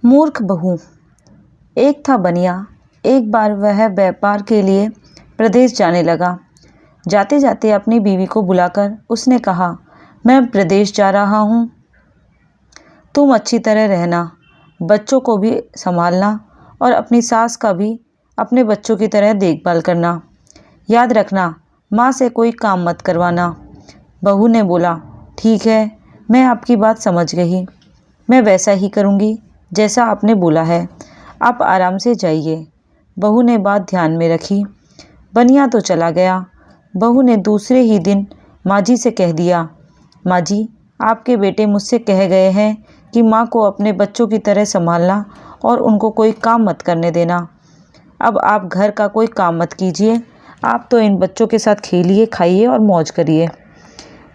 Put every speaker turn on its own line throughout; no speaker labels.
मूर्ख बहू। एक था बनिया। एक बार वह व्यापार के लिए प्रदेश जाने लगा। जाते जाते अपनी बीवी को बुलाकर उसने कहा, मैं प्रदेश जा रहा हूँ, तुम अच्छी तरह रहना, बच्चों को भी संभालना और अपनी सास का भी अपने बच्चों की तरह देखभाल करना। याद रखना, माँ से कोई काम मत करवाना। बहू ने बोला, ठीक है, मैं आपकी बात समझ गई, मैं वैसा ही करूँगी जैसा आपने बोला है, आप आराम से जाइए। बहू ने बात ध्यान में रखी। बनिया तो चला गया। बहू ने दूसरे ही दिन माँ जी से कह दिया, माँ जी, आपके बेटे मुझसे कह गए हैं कि माँ को अपने बच्चों की तरह संभालना और उनको कोई काम मत करने देना। अब आप घर का कोई काम मत कीजिए, आप तो इन बच्चों के साथ खेलिए, खाइए और मौज करिए।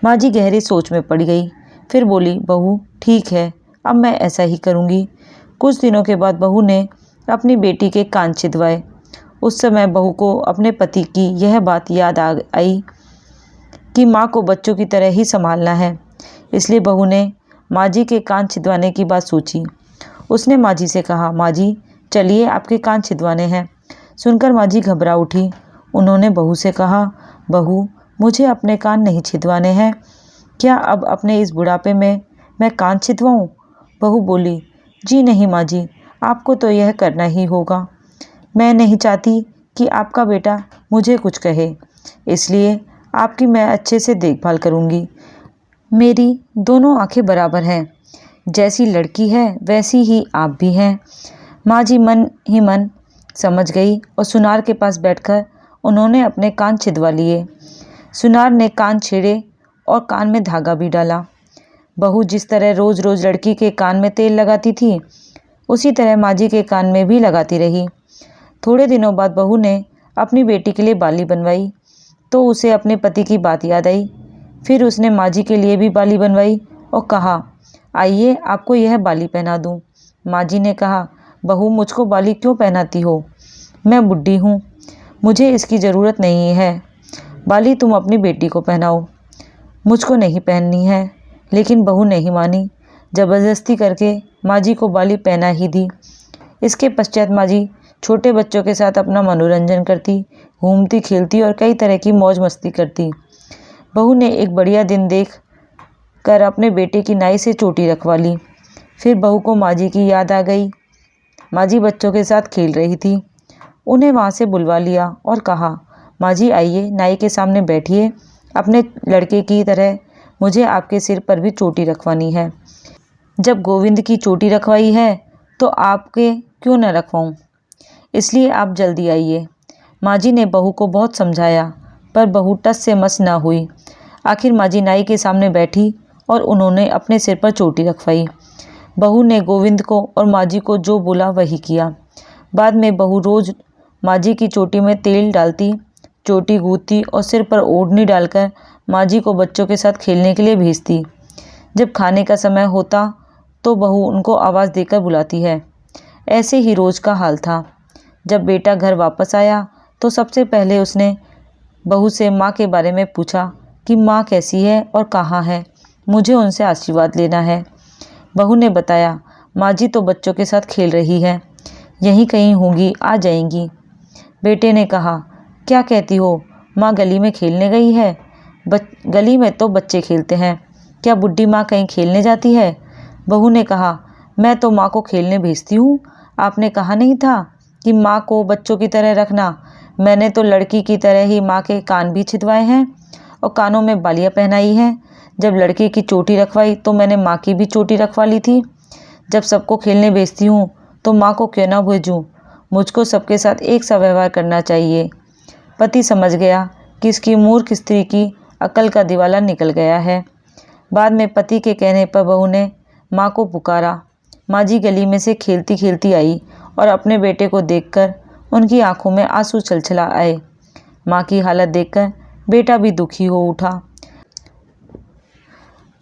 माँ जी गहरी सोच में पड़ गई। फिर बोली, बहू ठीक है, अब मैं ऐसा ही करूँगी। कुछ दिनों के बाद बहू ने अपनी बेटी के कान छिदवाए। उस समय बहू को अपने पति की यह बात याद आई कि माँ को बच्चों की तरह ही संभालना है। इसलिए बहू ने माँ जी के कान छिदवाने की बात सोची। उसने माँ जी से कहा, माँ जी चलिए, आपके कान छिदवाने हैं। सुनकर माँ जी घबरा उठी। उन्होंने बहू से कहा, बहू मुझे अपने कान नहीं छिदवाने हैं, क्या अब अपने इस बुढ़ापे में मैं कान छिदवाऊँ? बहू बोली, जी नहीं माँ जी, आपको तो यह करना ही होगा। मैं नहीं चाहती कि आपका बेटा मुझे कुछ कहे, इसलिए आपकी मैं अच्छे से देखभाल करूँगी। मेरी दोनों आंखें बराबर हैं, जैसी लड़की है वैसी ही आप भी हैं। माँ जी मन ही मन समझ गई और सुनार के पास बैठकर उन्होंने अपने कान छिदवा लिए। सुनार ने कान छेड़े और कान में धागा भी डाला। बहू जिस तरह रोज़ रोज़ लड़की के कान में तेल लगाती थी, उसी तरह माँ जी के कान में भी लगाती रही। थोड़े दिनों बाद बहू ने अपनी बेटी के लिए बाली बनवाई तो उसे अपने पति की बात याद आई। फिर उसने माँ जी के लिए भी बाली बनवाई और कहा, आइए आपको यह बाली पहना दूँ। माँ जी ने कहा, बहू मुझको बाली क्यों पहनाती हो, मैं बुढ़ी हूँ, मुझे इसकी ज़रूरत नहीं है, बाली तुम अपनी बेटी को पहनाओ, मुझको नहीं पहननी है। लेकिन बहू नहीं मानी, ज़बरदस्ती करके माँ जी को बाली पहना ही दी। इसके पश्चात माँ जी छोटे बच्चों के साथ अपना मनोरंजन करती, घूमती खेलती और कई तरह की मौज मस्ती करती। बहू ने एक बढ़िया दिन देख कर अपने बेटे की नाई से चोटी रखवा ली। फिर बहू को माँ जी की याद आ गई। माँ जी बच्चों के साथ खेल रही थी। उन्हें वहाँ से बुलवा लिया और कहा, माँ जी आइए, नाई के सामने बैठिए, अपने लड़के की तरह मुझे आपके सिर पर भी चोटी रखवानी है। जब गोविंद की चोटी रखवाई है तो आपके क्यों न रखवाऊँ, इसलिए आप जल्दी आइए। माँ जी ने बहू को बहुत समझाया, पर बहू टस से मस ना हुई। आखिर माँ जी नाई के सामने बैठी और उन्होंने अपने सिर पर चोटी रखवाई। बहू ने गोविंद को और माँ जी को जो बोला वही किया। बाद में बहू रोज़ माँ जी की चोटी में तेल डालती, चोटी गूंथती और सिर पर ओढ़नी डालकर माँ जी को बच्चों के साथ खेलने के लिए भेजती। जब खाने का समय होता तो बहू उनको आवाज़ देकर बुलाती है। ऐसे ही रोज़ का हाल था। जब बेटा घर वापस आया तो सबसे पहले उसने बहू से माँ के बारे में पूछा कि माँ कैसी है और कहाँ है, मुझे उनसे आशीर्वाद लेना है। बहू ने बताया, माँ जी तो बच्चों के साथ खेल रही है, यहीं कहीं होंगी, आ जाएंगी। बेटे ने कहा, क्या कहती हो, माँ गली में खेलने गई है? गली में तो बच्चे खेलते हैं, क्या बुढ़ी माँ कहीं खेलने जाती है? बहू ने कहा, मैं तो माँ को खेलने भेजती हूँ, आपने कहा नहीं था कि माँ को बच्चों की तरह रखना? मैंने तो लड़की की तरह ही माँ के कान भी छिदवाए हैं और कानों में बालियाँ पहनाई हैं। जब लड़की की चोटी रखवाई तो मैंने माँ की भी चोटी रखवा ली थी। जब सबको खेलने भेजती हूँ तो माँ को क्यों ना भेजूँ? मुझको सबके साथ एक सा व्यवहार करना चाहिए। पति समझ गया कि इसकी मूर्ख स्त्री की अकल का दिवाला निकल गया है। बाद में पति के कहने पर बहू ने माँ को पुकारा। माँ जी गली में से खेलती खेलती आई और अपने बेटे को देखकर उनकी आंखों में आंसू छलछला आए। माँ की हालत देखकर बेटा भी दुखी हो उठा।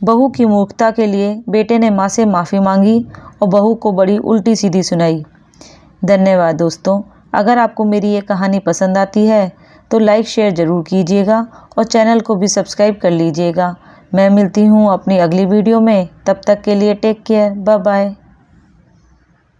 बहू की मूर्खता के लिए बेटे ने माँ से माफ़ी मांगी और बहू को बड़ी उल्टी सीधी सुनाई। धन्यवाद दोस्तों। अगर आपको मेरी ये कहानी पसंद आती है तो लाइक शेयर ज़रूर कीजिएगा और चैनल को भी सब्सक्राइब कर लीजिएगा। मैं मिलती हूँ अपनी अगली वीडियो में, तब तक के लिए टेक केयर, बाय बाय।